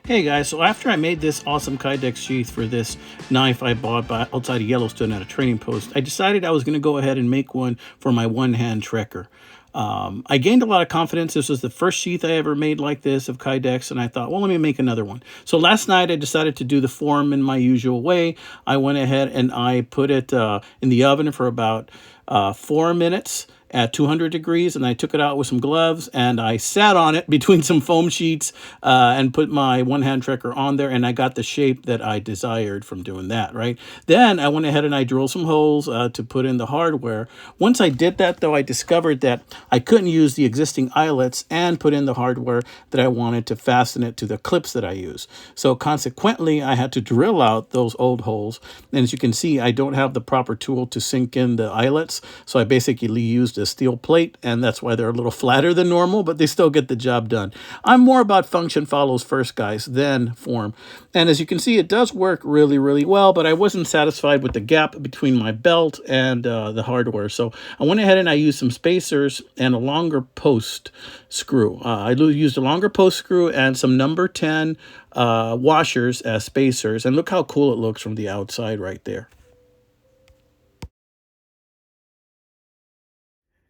Hey guys, so after I made this awesome Kydex sheath for this knife I bought outside of Yellowstone at a trading post, I decided I was going to go ahead and make one for my one-hand trekker. I gained a lot of confidence. This was the first sheath I ever made like this of Kydex, and I thought, well, let me make another one. So last night I decided to do the form in my usual way. I went ahead and I put it in the oven for about 4 minutes at 200 degrees, and I took it out with some gloves and I sat on it between some foam sheets and put my one-hand trekker on there, and I got the shape that I desired from doing that, right? Then I went ahead and I drilled some holes to put in the hardware. Once I did that, though, I discovered that I couldn't use the existing eyelets and put in the hardware that I wanted to fasten it to the clips that I use. So consequently, I had to drill out those old holes, and as you can see, I don't have the proper tool to sink in the eyelets, so I basically used a steel plate, and that's why they're a little flatter than normal, but they still get the job done. I'm more about function follows first, guys, than form. And as you can see, it does work really, really well, but I wasn't satisfied with the gap between my belt and the hardware. So I went ahead and I used some spacers and a longer post screw. I used a longer post screw and some number 10 washers as spacers. And look how cool it looks from the outside right there.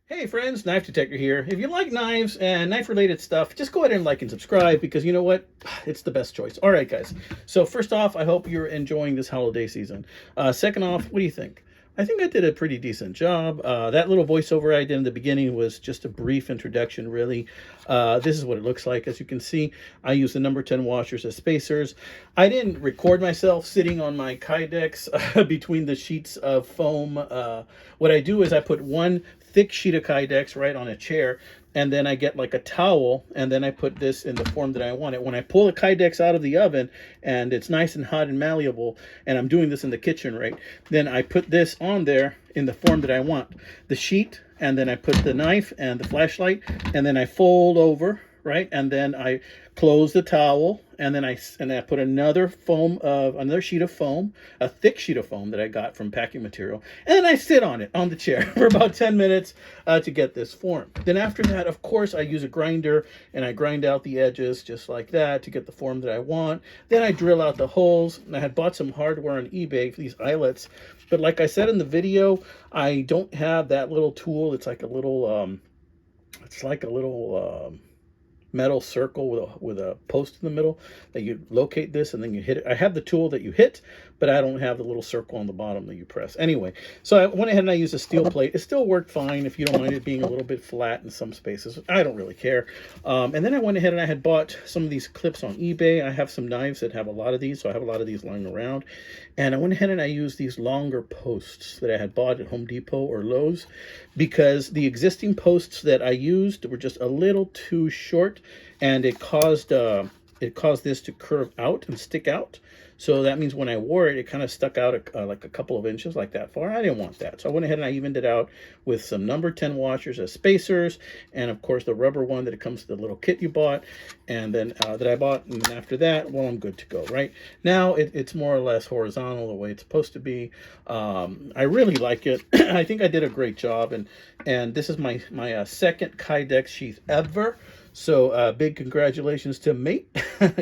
Hey friends, Knife Detector here. If you like knives and knife-related stuff, just go ahead and like and subscribe because you know what? It's the best choice. All right, guys. So first off, I hope you're enjoying this holiday season. Second off, what do you think? I think I did a pretty decent job. That little voiceover I did in the beginning was just a brief introduction, really. This is what it looks like. As you can see, I use the number 10 washers as spacers. I didn't record myself sitting on my Kydex between the sheets of foam. What I do is I put one thick sheet of Kydex right on a chair, and then I get like a towel, and then I put this in the form that I want it. When I pull the Kydex out of the oven and it's nice and hot and malleable, and I'm doing this in the kitchen, right, then I put this on there in the form that I want. The sheet, and then I put the knife and the flashlight, and then I fold over, right, and then I close the towel, and then I put another sheet of foam, a thick sheet of foam that I got from packing material, and then I sit on it on the chair for about 10 minutes to get this form. Then after that, of course, I use a grinder and I grind out the edges just like that to get the form that I want. Then I drill out the holes. I had bought some hardware on eBay for these eyelets, but like I said in the video, I don't have that little tool. It's like a little metal circle with a post in the middle that you locate this and then you hit it. I have the tool that you hit, but I don't have the little circle on the bottom that you press. Anyway, so I went ahead and I used a steel plate. It still worked fine if you don't mind it being a little bit flat in some spaces. I don't really care. And then I went ahead and I had bought some of these clips on eBay. I have some knives that have a lot of these, so I have a lot of these lying around. And I went ahead and I used these longer posts that I had bought at Home Depot or Lowe's because the existing posts that I used were just a little too short, and it caused this to curve out and stick out. So that means when I wore it, it kind of stuck out like a couple of inches like that far. I didn't want that. So I went ahead and I evened it out with some number 10 washers as spacers, and of course the rubber one that it comes to the little kit you bought, and then that I bought. And then after that, well, I'm good to go. Right now, it's more or less horizontal the way it's supposed to be. I really like it. I think I did a great job, and this is my second Kydex sheath ever. So big congratulations to me.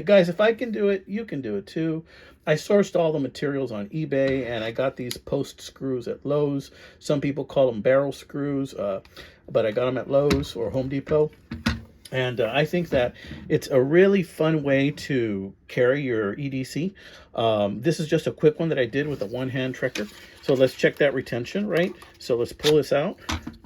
Guys, if I can do it, you can do it too. I sourced all the materials on eBay, and I got these post screws at Lowe's. Some people call them barrel screws, but I got them at Lowe's or Home Depot. And I think that it's a really fun way to carry your EDC. This is just a quick one that I did with a one-hand trekker. So let's check that retention, right? So let's pull this out.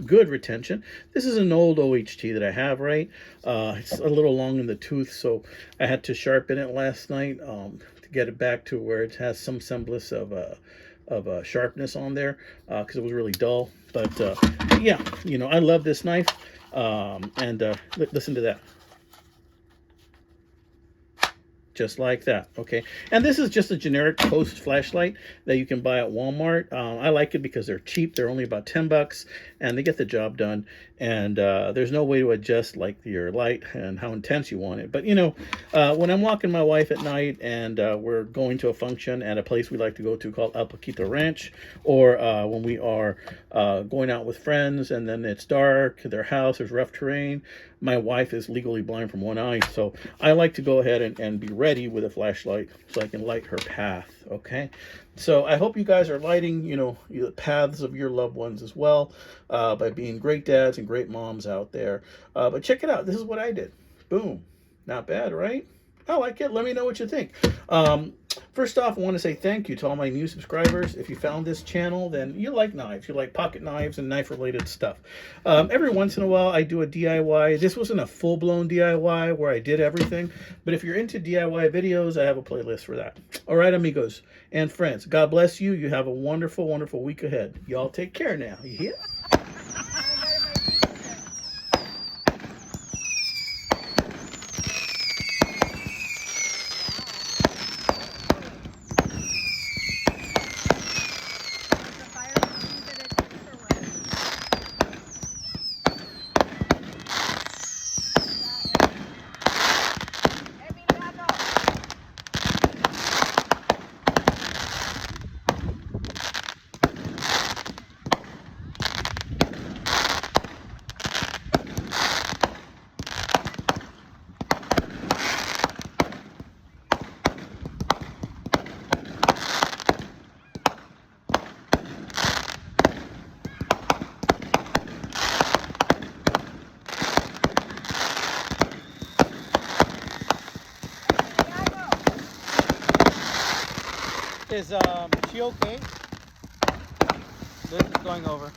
Good retention. This is an old OHT that I have, right? It's a little long in the tooth, so I had to sharpen it last night to get it back to where it has some semblance of sharpness on there because it was really dull. But yeah, you know, I love this knife. Listen to that. Just like that. Okay, and this is just a generic post flashlight that you can buy at Walmart. I like it because they're cheap. They're only about $10 and they get the job done, and there's no way to adjust like your light and how intense you want it. But you know, when I'm walking my wife at night and we're going to a function at a place we like to go to called El Paquito Ranch, or when we are going out with friends and then it's dark, their house, there's rough terrain, my wife is legally blind from one eye, so I like to go ahead and be ready with a flashlight so I can light her path. Okay, so I hope you guys are lighting, you know, the paths of your loved ones as well, by being great dads and great moms out there. But check it out. This is what I did. Boom. Not bad, right? I like it. Let me know what you think. First off, I want to say thank you to all my new subscribers. If you found this channel, then you like knives. You like pocket knives and knife-related stuff. Every once in a while, I do a DIY. This wasn't a full-blown DIY where I did everything. But if you're into DIY videos, I have a playlist for that. All right, amigos and friends. God bless you. You have a wonderful, wonderful week ahead. Y'all take care now. You hear? Is she okay? This is going over.